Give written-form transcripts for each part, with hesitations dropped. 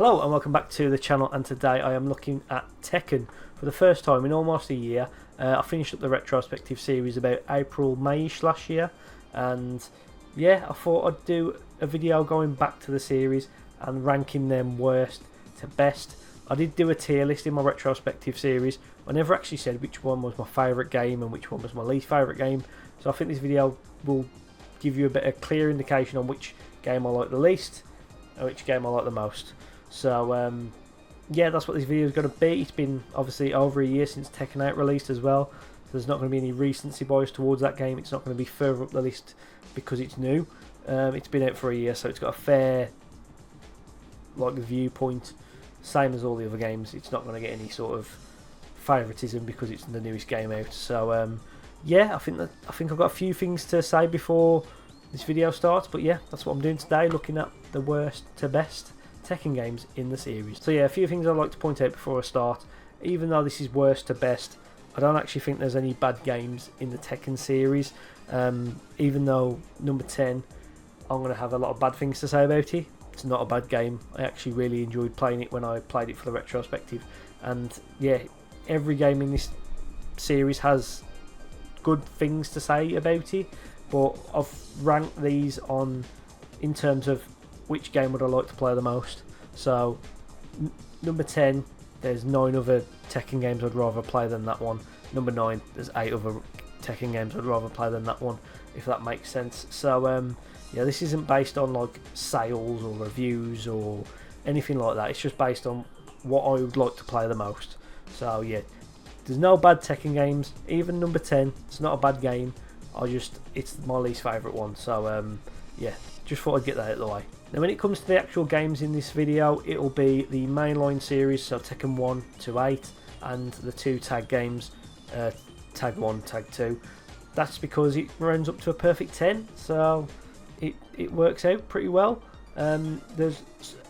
Hello and welcome back to the channel, and today I am looking at Tekken for the first time in almost a year. I finished up the retrospective series about April, Mayish last year, and yeah, I thought I'd do a video going back to the series and ranking them worst to best. I did do a tier list in my retrospective series. I never actually said which one was my favourite game and which one was my least favourite game, so I think this video will give you a bit of clear indication on which game I like the least and which game I like the most. So yeah, that's what this video is going to be. It's been obviously over a year since Tekken 8 released as well, so there's not going to be any recency bias towards that game. It's not going to be further up the list because it's new. It's been out for a year, so it's got a fair viewpoint, same as all the other games. It's not going to get any sort of favouritism because it's the newest game out. So yeah, I think I've got a few things to say before this video starts, but yeah, that's what I'm doing today, looking at the worst to best Tekken games in the series. So yeah, a few things I'd like to point out before I start. Even though this is worst to best, I don't actually think there's any bad games in the Tekken series. Even though number 10, I'm going to have a lot of bad things to say about it. It's not a bad game. I actually really enjoyed playing it when I played it for the retrospective. And yeah, every game in this series has good things to say about it. But I've ranked these in terms of which game would I like to play the most. So number 10, there's 9 other Tekken games I'd rather play than that one. Number 9, there's 8 other Tekken games I'd rather play than that one, if that makes sense. So yeah, this isn't based on like sales or reviews or anything like that. It's just based on what I would like to play the most. So yeah, there's no bad Tekken games. Even number 10, it's not a bad game. It's my least favourite one. So yeah, just thought I'd get that out of the way. Now when it comes to the actual games in this video, it'll be the mainline series, so Tekken 1 to 8, and the 2 tag games, Tag 1, Tag 2. That's because it rounds up to a perfect 10, so it works out pretty well. There's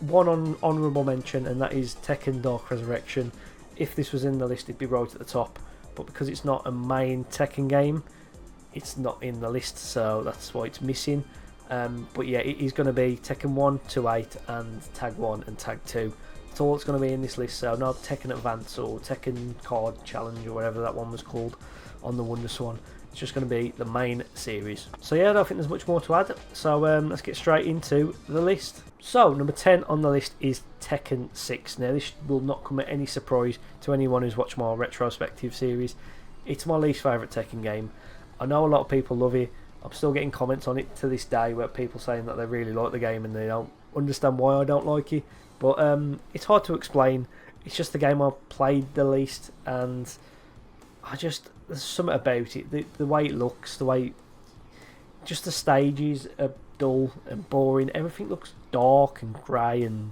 one honourable mention, and that is Tekken Dark Resurrection. If this was in the list, it'd be right at the top, but because it's not a main Tekken game, it's not in the list, so that's why it's missing. But yeah, it is going to be Tekken 1 to 8 and Tag 1 and Tag 2. That's all that's going to be in this list, so no Tekken Advance or Tekken Card Challenge or whatever that one was called on the WonderSwan. It's just going to be the main series. So yeah, I don't think there's much more to add, so let's get straight into the list. So number 10 on the list is Tekken 6. Now this will not come at any surprise to anyone who's watched my retrospective series. It's my least favourite Tekken game. I know a lot of people love it. I'm still getting comments on it to this day where people saying that they really like the game and they don't understand why I don't like it. But it's hard to explain. It's just the game I've played the least, and there's something about it. The way it looks, just the stages are dull and boring. Everything looks dark and grey and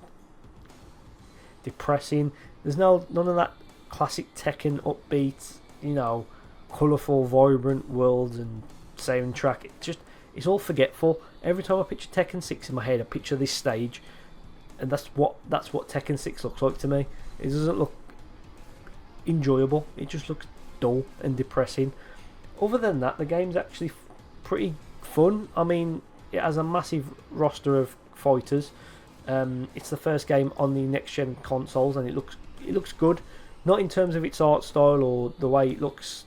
depressing. There's none of that classic Tekken upbeat, colourful, vibrant worlds and soundtrack. It's all forgetful. Every time I picture Tekken 6 in my head, I picture this stage, and that's what Tekken 6 looks like to me. It doesn't look enjoyable. It just looks dull and depressing. Other than that, the game's actually pretty fun. I mean, it has a massive roster of fighters. It's the first game on the next gen consoles, and it looks good. Not in terms of its art style or the way it looks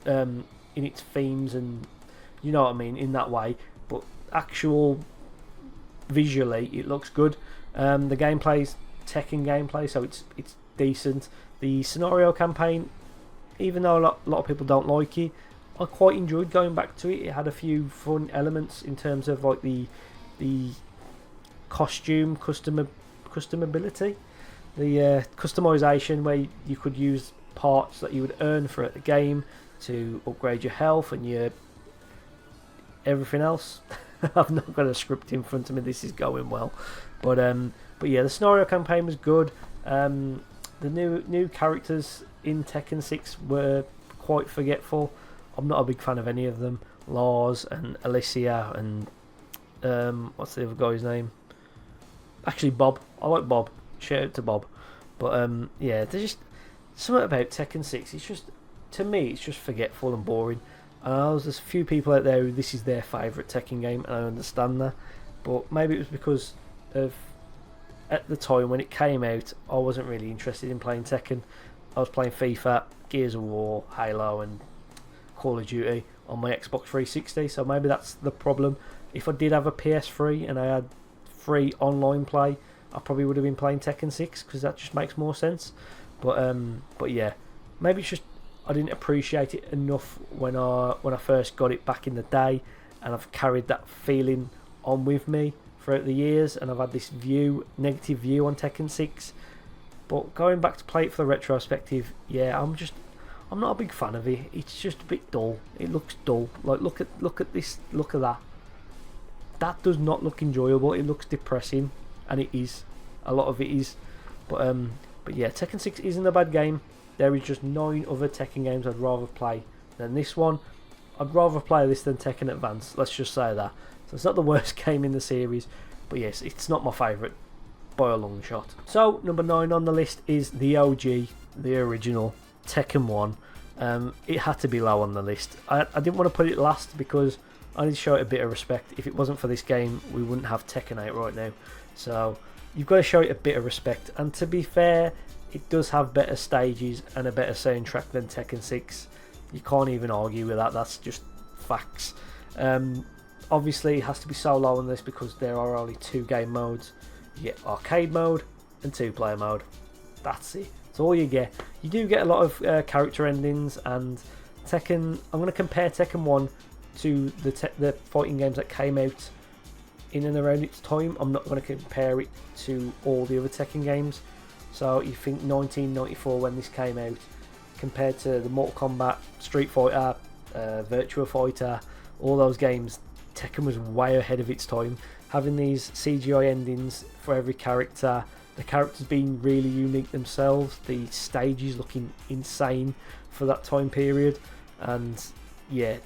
in its themes, and you know what I mean, in that way, but actual visually it looks good. The gameplay's Tekken gameplay, so it's decent. The scenario campaign, even though a lot of people don't like it, I quite enjoyed going back to it. It had a few fun elements in terms of like the costume customability, the customization, where you could use parts that you would earn for the game to upgrade your health and your everything else. I've not got a script in front of me. This is going well, but yeah, the scenario campaign was good. The new characters in Tekken 6 were quite forgetful. I'm not a big fan of any of them. Lars and Alicia and what's the other guy's name? Actually, Bob. I like Bob. Shout out to Bob. But yeah, there's just something about Tekken 6. It's just, to me, it's just forgetful and boring. I know there's a few people out there who this is their favourite Tekken game, and I understand that. But maybe it was because of at the time when it came out, I wasn't really interested in playing Tekken. I was playing FIFA, Gears of War, Halo, and Call of Duty on my Xbox 360. So maybe that's the problem. If I did have a PS3 and I had free online play, I probably would have been playing Tekken 6 because that just makes more sense. But yeah, maybe it's just I didn't appreciate it enough when I first got it back in the day, and I've carried that feeling on with me throughout the years, and I've had this negative view on Tekken 6. But going back to play it for the retrospective, yeah, I'm not a big fan of it. It's just a bit dull. It looks dull. Like look at this, look at that. That does not look enjoyable. It looks depressing, and it is. A lot of it is. But yeah, Tekken 6 isn't a bad game. There is just 9 other Tekken games I'd rather play than this one. I'd rather play this than Tekken Advance. Let's just say that. So it's not the worst game in the series, but yes, it's not my favourite by a long shot. So number 9 on the list is the OG, the original Tekken 1. It had to be low on the list. I didn't want to put it last because I need to show it a bit of respect. If it wasn't for this game, we wouldn't have Tekken 8 right now. So you've got to show it a bit of respect. And to be fair, it does have better stages and a better soundtrack than Tekken 6. You can't even argue with that. That's just facts. Obviously, it has to be so low on this because there are only 2 game modes. You get arcade mode and 2-player mode. That's it. That's all you get. You do get a lot of character endings, and Tekken. I'm going to compare Tekken 1 to the fighting games that came out in and around its time. I'm not going to compare it to all the other Tekken games. So you think 1994 when this came out, compared to the Mortal Kombat, Street Fighter, Virtua Fighter, all those games, Tekken was way ahead of its time. Having these CGI endings for every character, the characters being really unique themselves, the stages looking insane for that time period, and yeah,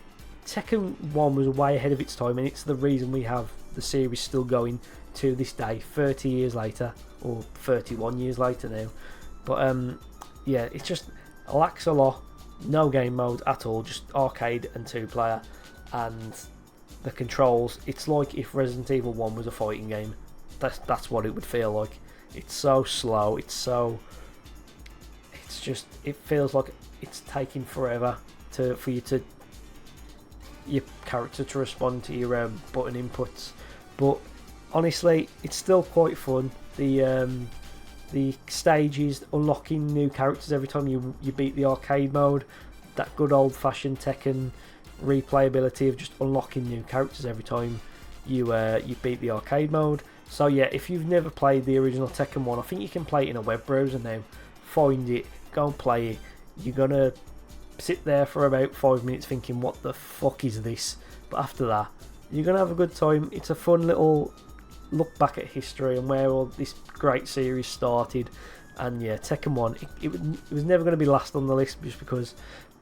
Tekken 1 was way ahead of its time, and it's the reason we have the series still going to this day, 30 years later, or 31 years later now. But yeah, it just lacks a lot. No game mode at all, just arcade and 2-player, and the controls, it's like if Resident Evil 1 was a fighting game. That's what it would feel like. It's so slow, it feels like it's taking forever for your character to respond to your button inputs. But honestly, it's still quite fun. The stages, unlocking new characters every time you beat the arcade mode, that good old fashioned Tekken replayability of just unlocking new characters every time you beat the arcade mode. So yeah, if you've never played the original Tekken 1, I think you can play it in a web browser now. Find it, go and play it. You're gonna sit there for about 5 minutes thinking, what the fuck is this? But after that, you're gonna have a good time. It's a fun little look back at history and where all this great series started. And yeah, Tekken 1, it was never going to be last on the list just because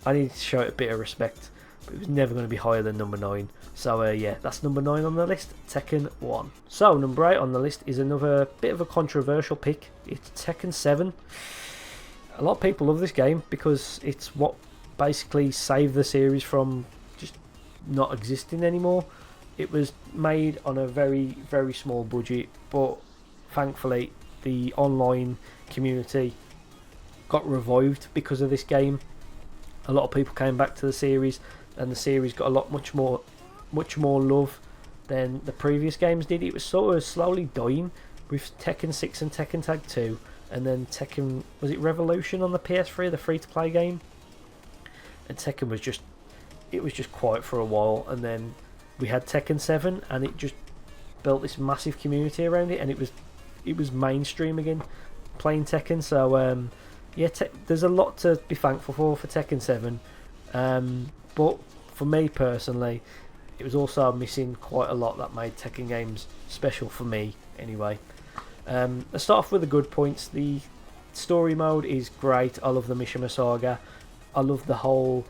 I needed to show it a bit of respect, but it was never going to be higher than number 9. So yeah, that's number 9 on the list, Tekken 1. So number 8 on the list is another bit of a controversial pick. It's Tekken 7. A lot of people love this game because it's what basically saved the series from just not existing anymore. It was made on a very, very small budget, but thankfully the online community got revived because of this game. A lot of people came back to the series, and the series got a lot much more love than the previous games did. It was sort of slowly dying with Tekken 6 and Tekken Tag 2, and then Tekken, was it Revolution on the PS3, the free-to-play game? And Tekken was just quiet for a while, and then we had Tekken 7, and it just built this massive community around it, and it was mainstream again, playing Tekken. So yeah, there's a lot to be thankful for Tekken 7. But for me personally, it was also missing quite a lot that made Tekken games special for me anyway. Let's start off with the good points. The story mode is great. I love the Mishima Saga. I love the whole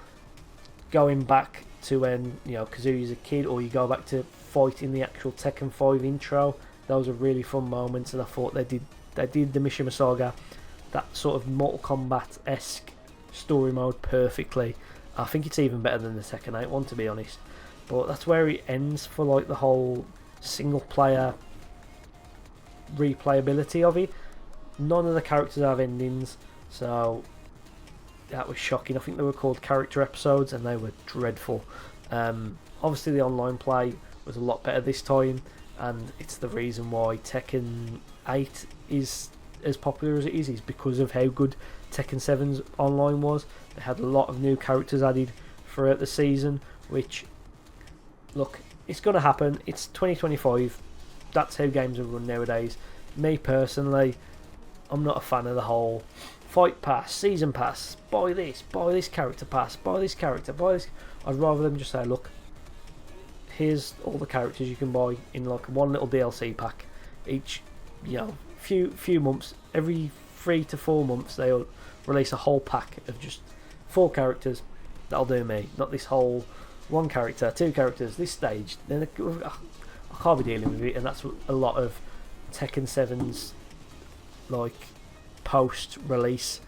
going back to when Kazooie's a kid, or you go back to fighting the actual Tekken 5 intro. Those are really fun moments, and I thought they did the Mishima Saga, that sort of Mortal Kombat-esque story mode perfectly. I think it's even better than the Tekken 8 one, to be honest. But that's where it ends for like the whole single player replayability of it. None of the characters have endings, so that was shocking. I think they were called character episodes, and they were dreadful. Obviously, the online play was a lot better this time, and it's the reason why Tekken 8 is as popular as it is because of how good Tekken 7's online was. They had a lot of new characters added throughout the season, which, look, it's going to happen. It's 2025. That's how games are run nowadays. Me personally, I'm not a fan of the whole fight pass, season pass, buy this character pass, buy this character, buy this. I'd rather them just say, look, here's all the characters you can buy in like one little DLC pack each, few months. Every 3 to 4 months they'll release a whole pack of just 4 characters. That'll do me. Not this whole 1 character, 2 characters, this stage. Then I can't be dealing with it, and that's what a lot of Tekken 7's like post-release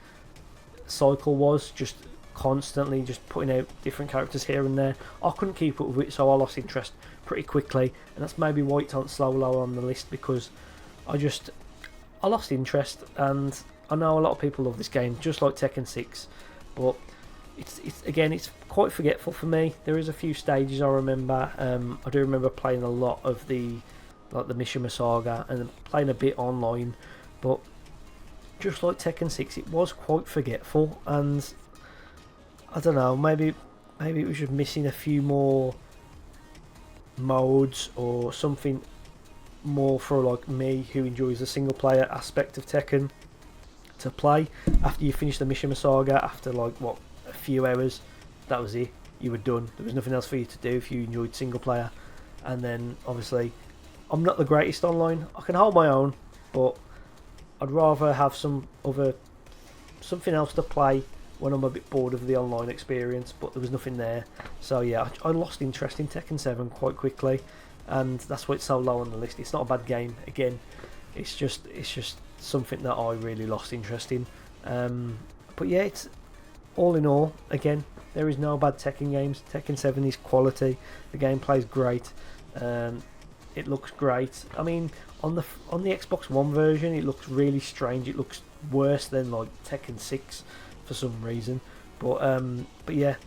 cycle was, just constantly just putting out different characters here and there. I couldn't keep up with it, so I lost interest pretty quickly, and that's maybe why it's on slow lower on the list, because I lost interest. And I know a lot of people love this game, just like Tekken 6, but it's quite forgetful for me. There is a few stages I remember. I do remember playing a lot of the Mishima Saga and playing a bit online, but just like Tekken 6, it was quite forgetful, and I don't know, maybe it was just missing a few more modes or something more for like me who enjoys the single player aspect of Tekken to play. After you finish the Mishima Saga, after like a few hours, that was it, you were done. There was nothing else for you to do if you enjoyed single player. And then obviously I'm not the greatest online, I can hold my own, but I'd rather have something else to play when I'm a bit bored of the online experience, but there was nothing there. So yeah, I lost interest in Tekken 7 quite quickly, and that's why it's so low on the list. It's not a bad game, again, it's just something that I really lost interest in. But yeah, it's all in all, again, there is no bad Tekken games. Tekken 7 is quality, the gameplay is great, it looks great. I mean, on the Xbox One version, it looks really strange. It looks worse than like Tekken 6 for some reason. But yeah,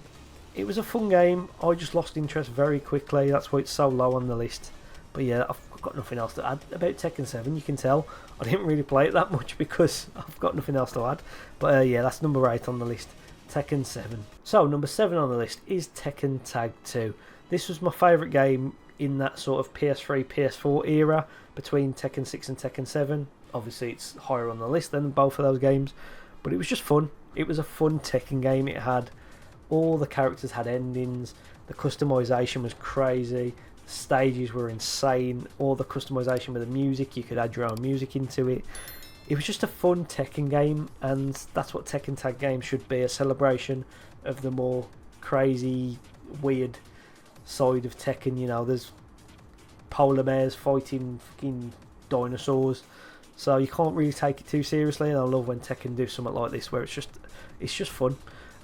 it was a fun game. I just lost interest very quickly. That's why it's so low on the list. But yeah, I've got nothing else to add about Tekken 7. You can tell I didn't really play it that much because I've got nothing else to add. But yeah, that's number 8 on the list, Tekken 7. So number 7 on the list is Tekken Tag 2. This was my favourite game in that sort of PS3, PS4 era between Tekken 6 and Tekken 7. Obviously it's higher on the list than both of those games, but it was just fun. It was a fun Tekken game. It had all the characters had endings, the customization was crazy, the stages were insane, all the customization with the music, you could add your own music into it. It was just a fun Tekken game, and that's what Tekken Tag games should be, a celebration of the more crazy, weird side of Tekken. There's polar bears fighting fucking dinosaurs, so you can't really take it too seriously, and I love when Tekken do something like this where it's just fun.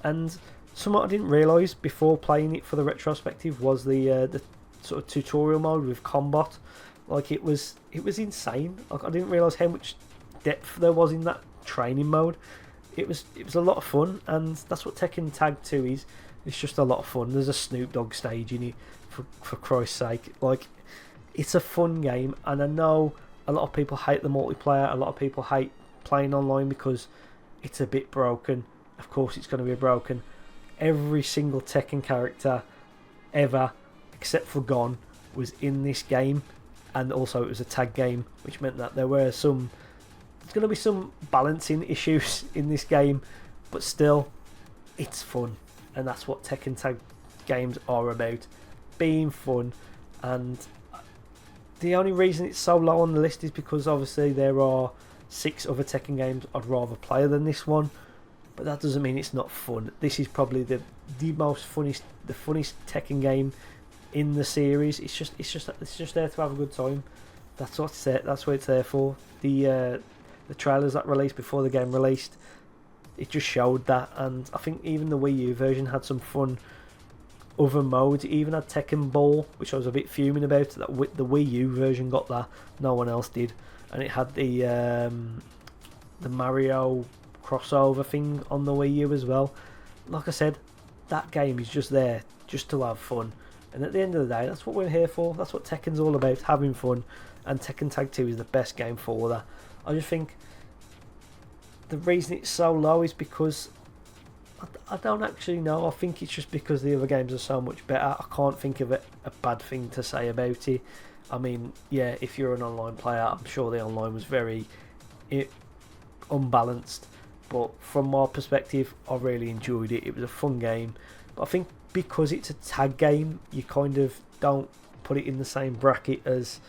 And something I didn't realise before playing it for the retrospective was the sort of tutorial mode with combat. Like it was insane. Like I didn't realise how much depth there was in that training mode. It was a lot of fun, and that's what Tekken Tag 2 is. It's just a lot of fun. There's a Snoop Dogg stage in it, for Christ's sake. Like, it's a fun game, and I know a lot of people hate the multiplayer. A lot of people hate playing online because it's a bit broken. Of course it's going to be broken. Every single Tekken character ever, except for Gon, was in this game, and also it was a tag game, which meant that there's going to be some balancing issues in this game, but still, it's fun. And that's what Tekken Tag games are about, being fun. And the only reason it's so low on the list is because obviously there are 6 other Tekken games I'd rather play than this one, but that doesn't mean it's not fun. This is probably the funniest Tekken game in the series. It's just there to have a good time. That's what it's there for. The trailers that released before the game released, it just showed that, and I think even the Wii U version had some fun other modes. It even had Tekken Ball, which I was a bit fuming about, that the Wii U version got that, no one else did. and it had the Mario crossover thing on the Wii U as well. Like I said, that game is just there just to have fun, and at the end of the day, that's what we're here for. That's what Tekken's all about, having fun, and Tekken Tag 2 is the best game for that. I just think the reason it's so low is because I don't actually know. I think it's just because the other games are so much better. I can't think of a bad thing to say about it. I mean, yeah, if you're an online player, I'm sure the online was very unbalanced. But from my perspective, I really enjoyed it. It was a fun game. But I think because it's a tag game, you kind of don't put it in the same bracket as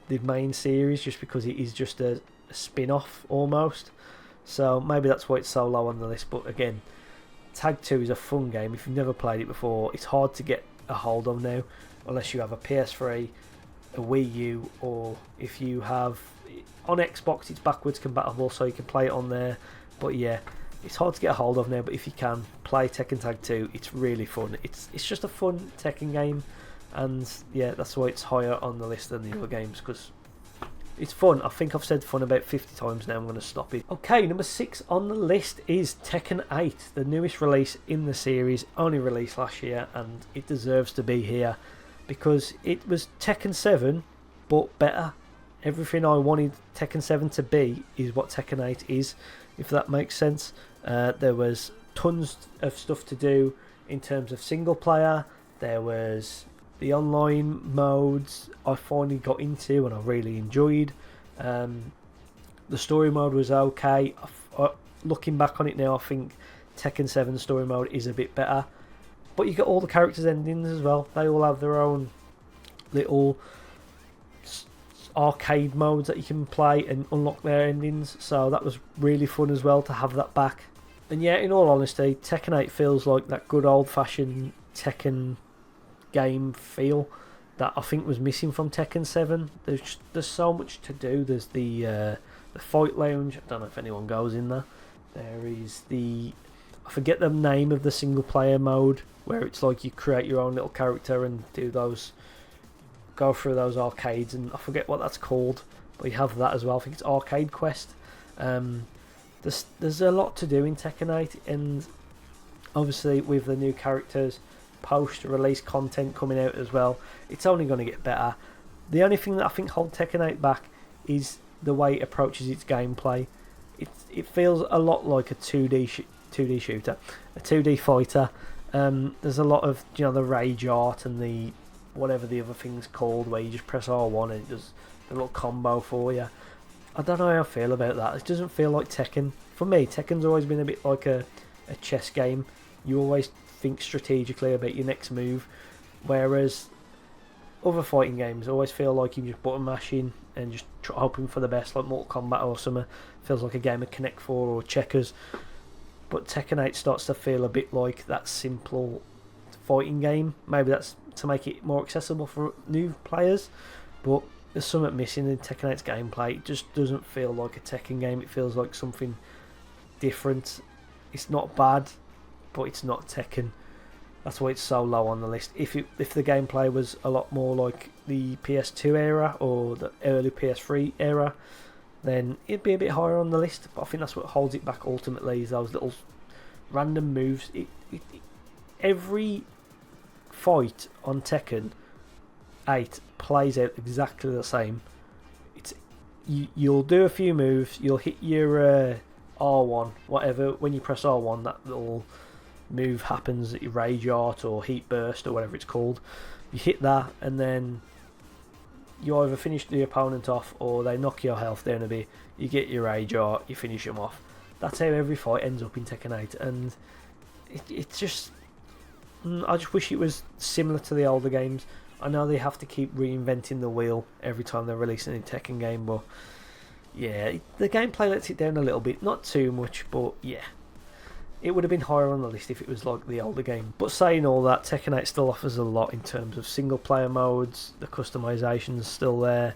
the main series, just because it is just a spin-off almost. So maybe that's why it's so low on the list. But again, Tag 2 is a fun game. If you've never played it before, it's hard to get a hold of now, unless you have a PS3, a Wii U, or if you have on Xbox, it's backwards compatible, so you can play it on there. But yeah, it's hard to get a hold of now. But if you can play Tekken Tag 2, it's really fun. It's just a fun Tekken game, and yeah, that's why it's higher on the list than the other games, because it's fun. I think I've said fun about 50 times now. I'm going to stop it. Okay, number 6 on the list is Tekken 8, the newest release in the series, only released last year, and it deserves to be here because it was Tekken 7 but better. Everything I wanted Tekken 7 to be is what Tekken 8 is, if that makes sense. There was tons of stuff to do in terms of single player. There was the online modes I finally got into and I really enjoyed. The story mode was okay. Looking back on it now, I think Tekken 7 story mode is a bit better. But you get all the characters' endings as well. They all have their own little arcade modes that you can play and unlock their endings. So that was really fun as well to have that back. And yeah, in all honesty, Tekken 8 feels like that good old-fashioned Tekken game feel that I think was missing from Tekken 7. There's so much to do. There's the fight lounge. I don't know if anyone goes in there. There is I forget the name of the single player mode, where it's like you create your own little character and go through those arcades, and I forget what that's called, but you have that as well. I think it's Arcade Quest. There's a lot to do in Tekken 8, and obviously with the new characters, post-release content coming out as well, it's only going to get better. The only thing that I think holds Tekken 8 back is the way it approaches its gameplay. It feels a lot like a 2D shooter, a 2D fighter. There's a lot of the rage art and the whatever the other thing's called, where you just press R1 and it does a little combo for you. I don't know how I feel about that. It doesn't feel like Tekken. For me, Tekken's always been a bit like a chess game. You always think strategically about your next move, whereas other fighting games always feel like you're just button mashing and just hoping for the best, like Mortal Kombat or something. Feels like a game of Connect 4 or checkers. But Tekken 8 starts to feel a bit like that simple fighting game. Maybe that's to make it more accessible for new players, but there's something missing in Tekken 8's gameplay. It just doesn't feel like a Tekken game. It feels like something different. It's not bad, but it's not Tekken. That's why it's so low on the list. If the gameplay was a lot more like the PS2 era or the early PS3 era, then it'd be a bit higher on the list. But I think that's what holds it back ultimately, is those little random moves. Every fight on Tekken 8 plays out exactly the same. You'll do a few moves, you'll hit your R1, whatever. When you press R1, that little move happens, rage art or heat burst or whatever it's called. You hit that, and then you either finish the opponent off or they knock your health down a bit. You get your rage art, you finish them off. That's how every fight ends up in Tekken 8, and it's just, I just wish it was similar to the older games. I know they have to keep reinventing the wheel every time they're releasing a Tekken game, but yeah, the gameplay lets it down a little bit. Not too much, but yeah. It would have been higher on the list if it was like the older game. But saying all that, Tekken 8 still offers a lot in terms of single player modes. The customization's still there.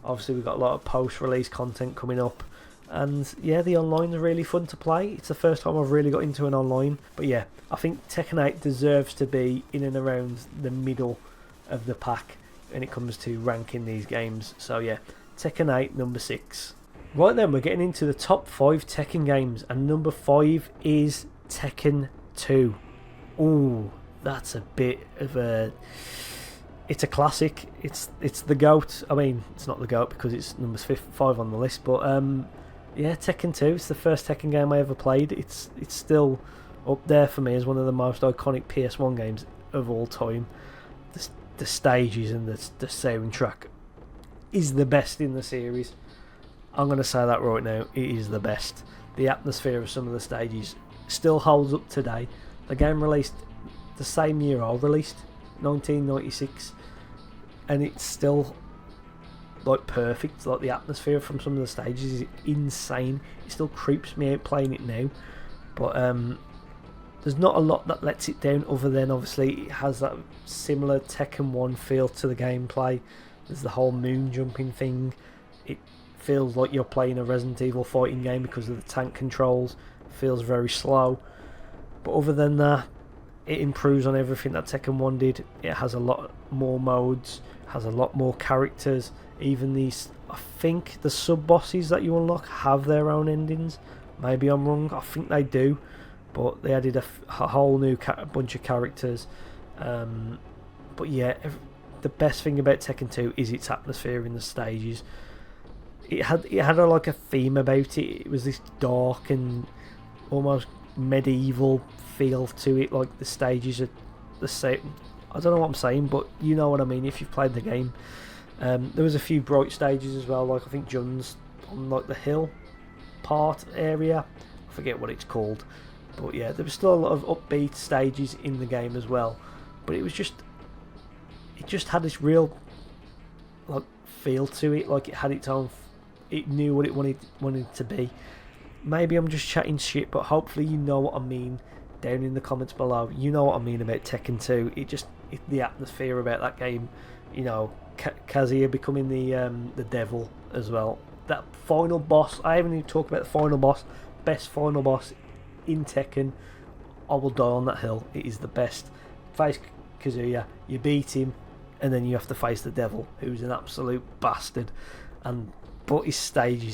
Obviously we've got a lot of post-release content coming up. And yeah, the online's really fun to play. It's the first time I've really got into an online. But yeah, I think Tekken 8 deserves to be in and around the middle of the pack when it comes to ranking these games. So yeah, Tekken 8, number 6. Right then, we're getting into the top 5 Tekken games, and number 5 is Tekken 2. Ooh, that's a bit of a... It's a classic. It's the GOAT. I mean, it's not the GOAT because it's number 5 on the list, but yeah, Tekken 2. It's the first Tekken game I ever played. It's still up there for me as one of the most iconic PS1 games of all time. The stages and the soundtrack is the best in the series. I'm going to say that right now. It is the best. The atmosphere of some of the stages still holds up today. The game released the same year I released, 1996, and it's still like perfect. Like the atmosphere from some of the stages is insane. It still creeps me out playing it now, but there's not a lot that lets it down other than obviously it has that similar Tekken 1 feel to the gameplay. There's the whole moon jumping thing. It feels like you're playing a Resident Evil fighting game because of the tank controls. It feels very slow, but other than that, it improves on everything that Tekken 1 did. It has a lot more modes, has a lot more characters. Even these, I think the sub-bosses that you unlock have their own endings. Maybe I'm wrong, I think they do. But they added a whole new bunch of characters. But yeah, the best thing about Tekken 2 is its atmosphere in the stages. It had like a theme about it. It was this dark and almost medieval feel to it. Like the stages are the same. I don't know what I'm saying, but you know what I mean if you've played the game. There was a few bright stages as well. Like I think Jun's on like the hill part area. I forget what it's called. But yeah, there was still a lot of upbeat stages in the game as well. But it just had this real like feel to it. Like it had its own. It knew what it wanted to be. Maybe I'm just chatting shit, but hopefully you know what I mean down in the comments below. You know what I mean about Tekken 2. The atmosphere about that game. You know, Kazuya becoming the devil as well. That final boss. I haven't even talked about the final boss. Best final boss in Tekken. I will die on that hill. It is the best. Face Kazuya, you beat him, and then you have to face the devil, who's an absolute bastard. But his stage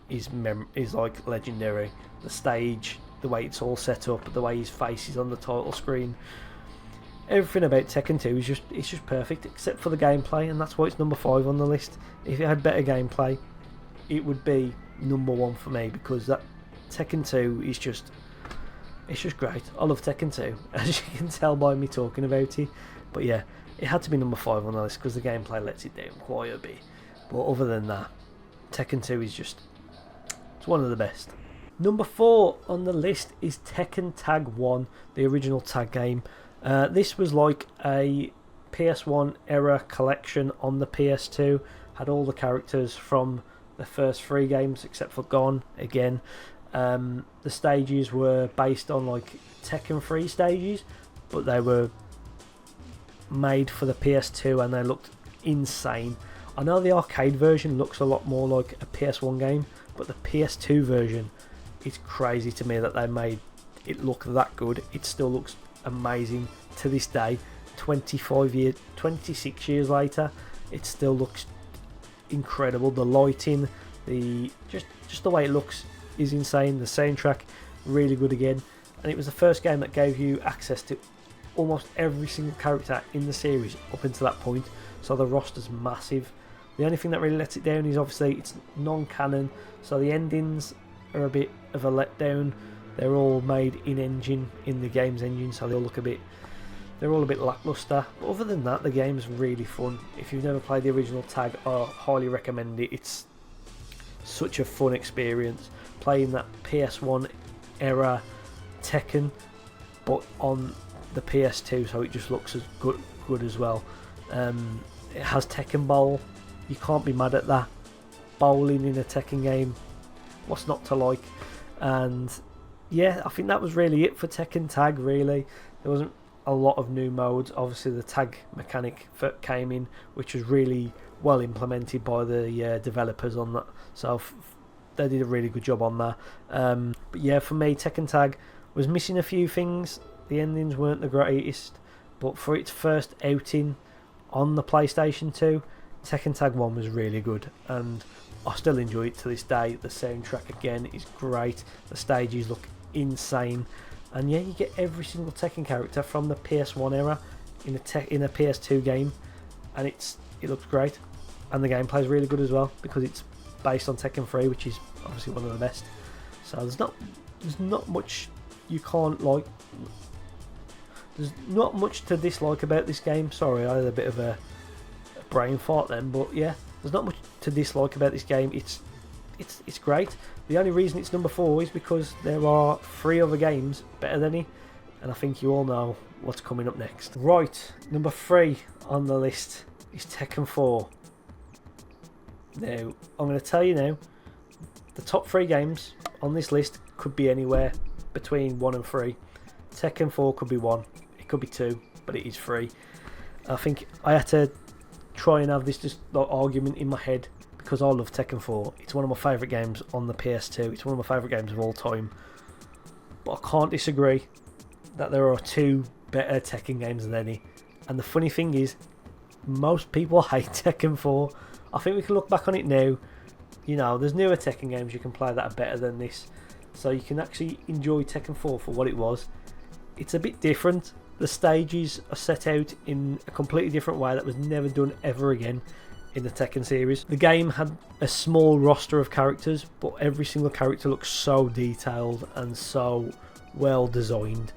is like legendary. The stage, the way it's all set up, the way his face is on the title screen, everything about Tekken 2 is just perfect, except for the gameplay, and that's why it's number 5 on the list. If it had better gameplay, it would be number 1 for me, because that Tekken 2 is just great. I love Tekken 2, as you can tell by me talking about it. But yeah, it had to be number 5 on the list because the gameplay lets it down quite a bit. But other than that, Tekken 2 is it's one of the best. Number 4 on the list is Tekken Tag 1, the original tag game. This was like a PS1 era collection on the PS2. Had all the characters from the first 3 games except for Gon again. The stages were based on like Tekken 3 stages, but they were made for the PS2 and they looked insane. I know the arcade version looks a lot more like a PS1 game, but the PS2 version, it's crazy to me that they made it look that good. It still looks amazing to this day. 26 years later, it still looks incredible. The lighting, just the way it looks is insane. The soundtrack, really good again. And it was the first game that gave you access to almost every single character in the series up until that point. So the roster's massive. The only thing that really lets it down is obviously it's non-canon, so the endings are a bit of a letdown. They're all made in the game's engine, so they're all a bit lackluster. But other than that, the game's really fun. If you've never played the original Tag, I highly recommend it. It's such a fun experience playing that PS1 era Tekken, but on the PS2, so it just looks as good as well. It has Tekken Bowl. You can't be mad at that. Bowling in a Tekken game, what's not to like? And yeah, I think that was really it for Tekken Tag. Really, there wasn't a lot of new modes. Obviously the tag mechanic came in, which was really well implemented by the developers on that, so they did a really good job on that. But yeah, for me, Tekken Tag was missing a few things. The endings weren't the greatest, but for its first outing on the PlayStation 2, Tekken Tag 1 was really good, and I still enjoy it to this day. The soundtrack again is great, the stages look insane, and yeah, you get every single Tekken character from the PS1 era in a PS2 game, and it looks great, and the gameplay is really good as well because it's based on Tekken 3, which is obviously one of the best. So there's not much you can't like. There's not much to dislike about this game. Sorry, I had a bit of a brain fart then, but yeah, there's not much to dislike about this game. It's great. The only reason it's number 4 is because there are 3 other games better than it, and I think you all know what's coming up next. Right, number 3 on the list is Tekken 4. Now, I'm going to tell you now, the top 3 games on this list could be anywhere between 1 and 3. Tekken 4 could be 1, it could be 2, but it is 3. I think I had to try and have this just like argument in my head because I love Tekken 4. It's one of my favourite games on the PS2. It's one of my favourite games of all time. But I can't disagree that there are 2 better Tekken games than any. And the funny thing is, most people hate Tekken 4. I think we can look back on it now. You know, there's newer Tekken games you can play that are better than this. So you can actually enjoy Tekken 4 for what it was. It's a bit different. The stages are set out in a completely different way that was never done ever again in the Tekken series. The game had a small roster of characters, but every single character looks so detailed and so well designed.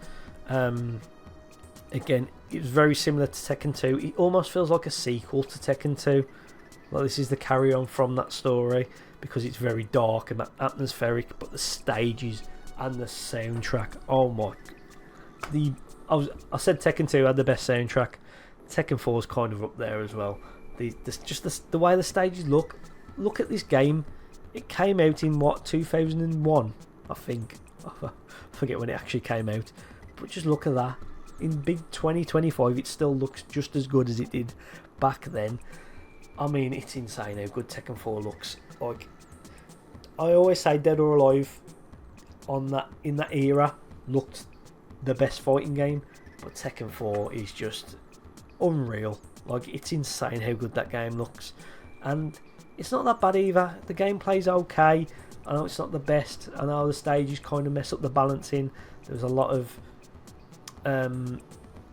Again, it was very similar to Tekken 2. It almost feels like a sequel to Tekken 2. Like this is the carry on from that story because it's very dark and atmospheric, but the stages and the soundtrack, oh my. I said Tekken 2 had the best soundtrack. Tekken 4 is kind of up there as well. The way the stages look. Look at this game. It came out in what, 2001, I think. I forget when it actually came out. But just look at that. In big 2025, it still looks just as good as it did back then. I mean, it's insane how good Tekken 4 looks. Like, I always say Dead or Alive in that era looked the best fighting game, but Tekken 4 is just unreal. Like, it's insane how good that game looks, and it's not that bad either. The gameplay's okay. I know it's not the best. I know the stages kind of mess up the balancing. There's a lot of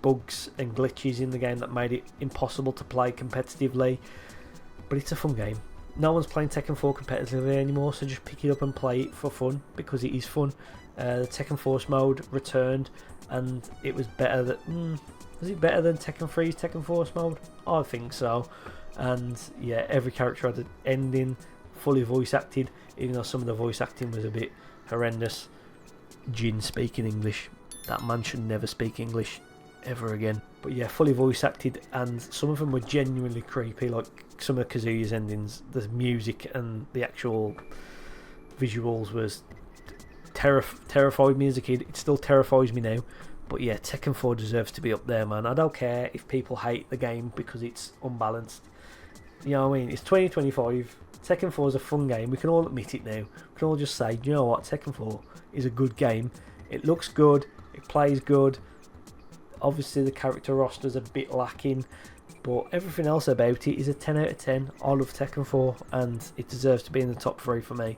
bugs and glitches in the game that made it impossible to play competitively, but it's a fun game. No one's playing Tekken 4 competitively anymore, so just pick it up and play it for fun because it is fun. The Tekken Force mode returned, and it was better than was it better than Tekken 3's Tekken Force mode? I think so. And yeah, every character had an ending, fully voice acted, even though some of the voice acting was a bit horrendous. Jin speaking English. That man should never speak English ever again. But yeah, fully voice acted, and some of them were genuinely creepy, like some of Kazuya's endings. The music and the actual visuals was terrified me as a kid. It still terrifies me now. But yeah, Tekken 4 deserves to be up there, man. I don't care if people hate the game because it's unbalanced. You know what I mean? It's 2025. Tekken 4 is a fun game. We can all admit it now. We can all just say, you know what? Tekken 4 is a good game. It looks good. It plays good. Obviously, the character roster's a bit lacking, but everything else about it is a 10 out of 10. I love Tekken 4, and it deserves to be in the top 3 for me.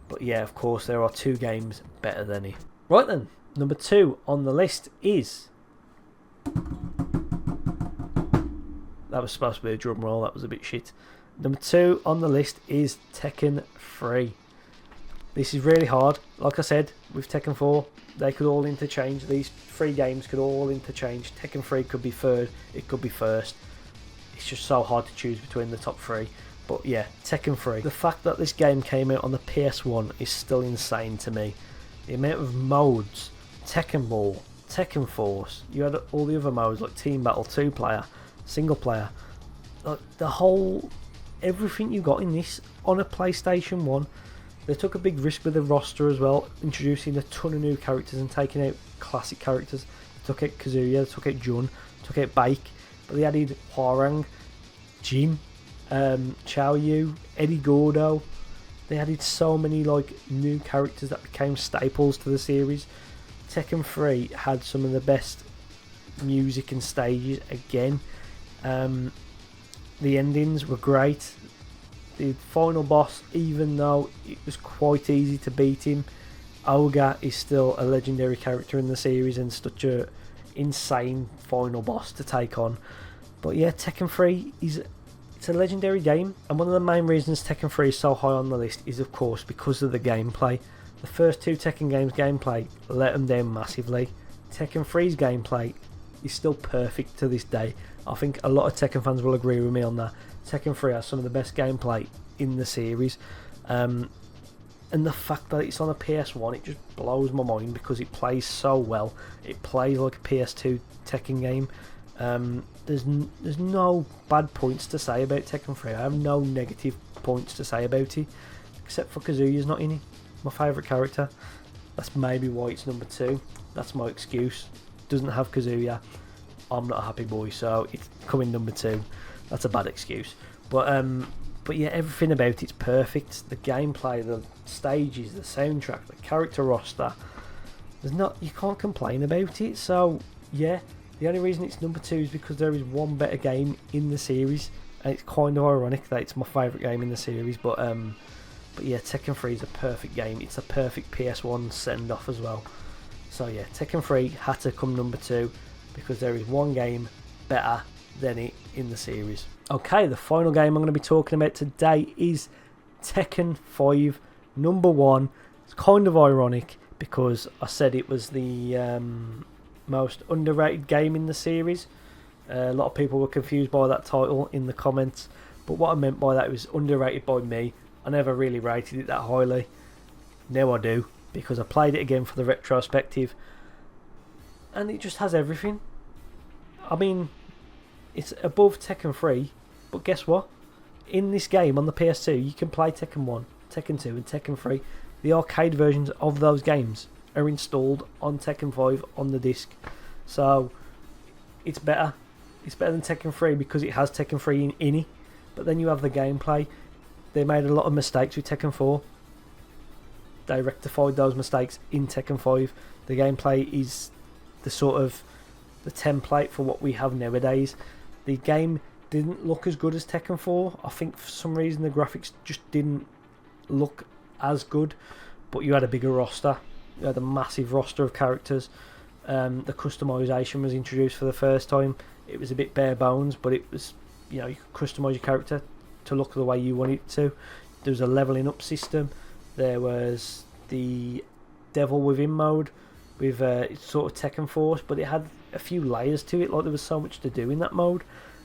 But yeah, of course, there are 2 games better than it. Right then, number 2 on the list is... That was supposed to be a drum roll, that was a bit shit. Number 2 on the list is Tekken 3. This is really hard. Like I said, with Tekken 4, they could all interchange. These 3 games could all interchange. Tekken 3 could be third, it could be first. It's just so hard to choose between the top 3. But yeah, Tekken 3. The fact that this game came out on the PS1 is still insane to me. The amount of modes, Tekken Ball, Tekken Force, you had all the other modes like Team Battle, 2-player, single player. Like the whole, everything you got in this on a PlayStation 1. They took a big risk with the roster as well, introducing a ton of new characters and taking out classic characters. They took out Kazuya, they took out Jun, took out Baek, but they added Hwarang, Jin, Chao Yu, Eddie Gordo. They added so many like new characters that became staples to the series. Tekken 3 had some of the best music and stages again. The endings were great. The final boss, even though it was quite easy to beat him, Ogre is still a legendary character in the series and such a insane final boss to take on. But yeah, Tekken 3 it's a legendary game, and one of the main reasons Tekken 3 is so high on the list is of course because of the gameplay. The first two Tekken games gameplay let them down massively. Tekken 3's gameplay is still perfect to this day. I think a lot of Tekken fans will agree with me on that. Tekken 3 has some of the best gameplay in the series, and the fact that it's on a PS1, it just blows my mind because it plays so well. It plays like a PS2 Tekken game. There's no bad points to say about Tekken 3. I have no negative points to say about it, except for Kazuya's not in it. My favourite character. That's maybe why it's number 2. That's my excuse. Doesn't have Kazuya, I'm not a happy boy, so it's coming number 2. That's a bad excuse. But yeah, everything about it's perfect. The gameplay, the stages, the soundtrack, the character roster. You can't complain about it. So yeah, the only reason it's number 2 is because there is one better game in the series, and it's kind of ironic that it's my favourite game in the series. But yeah, Tekken 3 is a perfect game. It's a perfect PS1 send off as well. So yeah, Tekken 3 had to come number 2 because there is one game better than it in the series. Okay, the final game I'm going to be talking about today is Tekken 5 number 1. It's kind of ironic because I said it was the most underrated game in the series. A lot of people were confused by that title in the comments, but what I meant by that was underrated by me. I never really rated it that highly. Now I do, because I played it again for the retrospective, and it just has everything. I mean, it's above Tekken 3, but guess what? In this game on the PS2, you can play Tekken 1, Tekken 2 and Tekken 3. The arcade versions of those games are installed on Tekken 5 on the disc. So it's better. It's better than Tekken 3 because it has Tekken 3 in it. But then you have the gameplay. They made a lot of mistakes with Tekken 4. They rectified those mistakes in Tekken 5. The gameplay is the sort of the template for what we have nowadays. The game didn't look as good as Tekken 4. I think for some reason the graphics just didn't look as good, but you had a bigger roster. You had a massive roster of characters. The customization was introduced for the first time. It was a bit bare bones, but it was, you could customize your character to look the way you want it to. There was a leveling up system. There was the Devil Within mode with sort of Tekken Force, but it had a few layers to it. Like there was so much to do in that mode.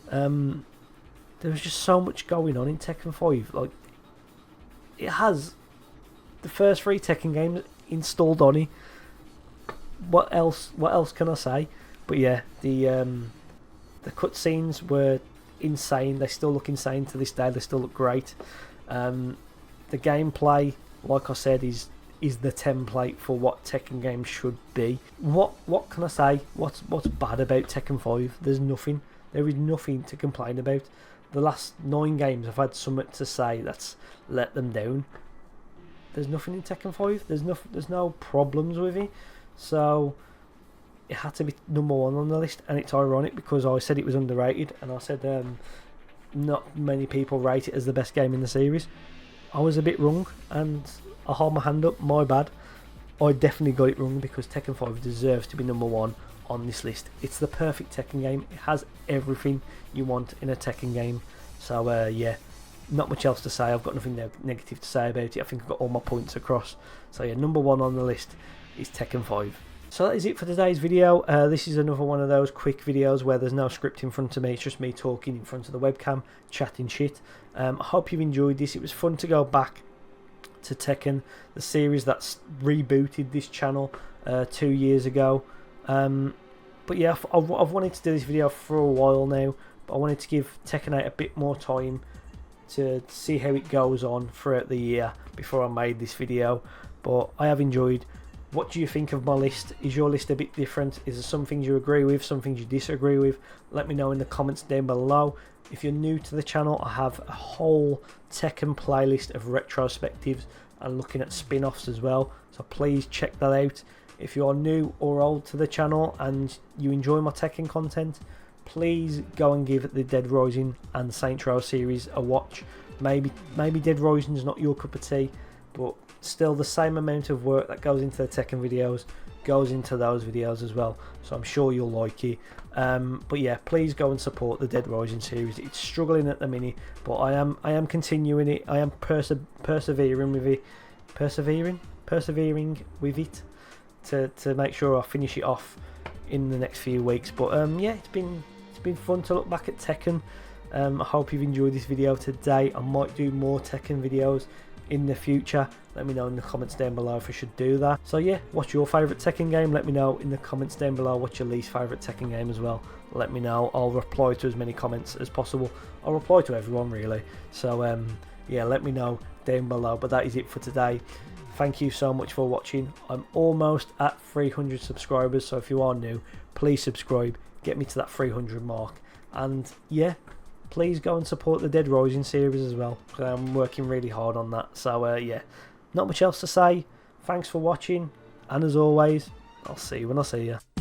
There was just so much going on in Tekken 5. Like it has the first 3 Tekken games installed on it. What else can I say? But yeah, the cutscenes were insane. They still look insane to this day. They still look great. The gameplay, like I said, is the template for what Tekken games should be. What can I say? What's bad about Tekken 5? There's nothing. There is nothing to complain about. The last 9 games I've had something to say that's let them down. There's nothing in Tekken 5. There's no problems with it. So it had to be number 1 on the list, and it's ironic because I said it was underrated, and I said not many people rate it as the best game in the series. I was a bit wrong, and I hold my hand up. My bad. I definitely got it wrong because Tekken 5 deserves to be number 1 on this list. It's the perfect Tekken game. It has everything you want in a Tekken game. So yeah, not much else to say. I've got nothing negative to say about it. I think I've got all my points across. So yeah, number 1 on the list is Tekken 5. So that is it for today's video. This is another one of those quick videos where there's no script in front of me. It's just me talking in front of the webcam, chatting shit. I hope you've enjoyed this. It was fun to go back to Tekken, the series that's rebooted this channel 2 years ago. But yeah, I've wanted to do this video for a while now, but I wanted to give Tekken 8 a bit more time to see how it goes on throughout the year before I made this video. But I have enjoyed. What do you think of my list? Is your list a bit different? Is there some things you agree with, some things you disagree with? Let me know in the comments down below. If you're new to the channel, I have a whole Tekken playlist of retrospectives and looking at spin-offs as well, so please check that out. If you are new or old to the channel and you enjoy my Tekken content, please go and give the Dead Rising and Saints Row series a watch. Maybe Dead Rising is not your cup of tea, but still the same amount of work that goes into the Tekken videos goes into those videos as well, so I'm sure you'll like it. But yeah, please go and support the Dead Rising series. It's struggling at the minute, but I am continuing it. I am persevering with it to make sure I finish it off in the next few weeks. But yeah, it's been fun to look back at Tekken. I hope you've enjoyed this video today. I might do more Tekken videos in the future. Let me know in the comments down below if I should do that. So yeah, what's your favourite Tekken game? Let me know in the comments down below. What's your least favourite Tekken game as well? Let me know. I'll reply to as many comments as possible. I'll reply to everyone really. So yeah, let me know down below. But that is it for today. Thank you so much for watching. I'm almost at 300 subscribers, so if you are new, please subscribe. Get me to that 300 mark. And yeah, please go and support the Dead Rising series as well, because I'm working really hard on that. So yeah, not much else to say. Thanks for watching, and as always, I'll see you when I see you.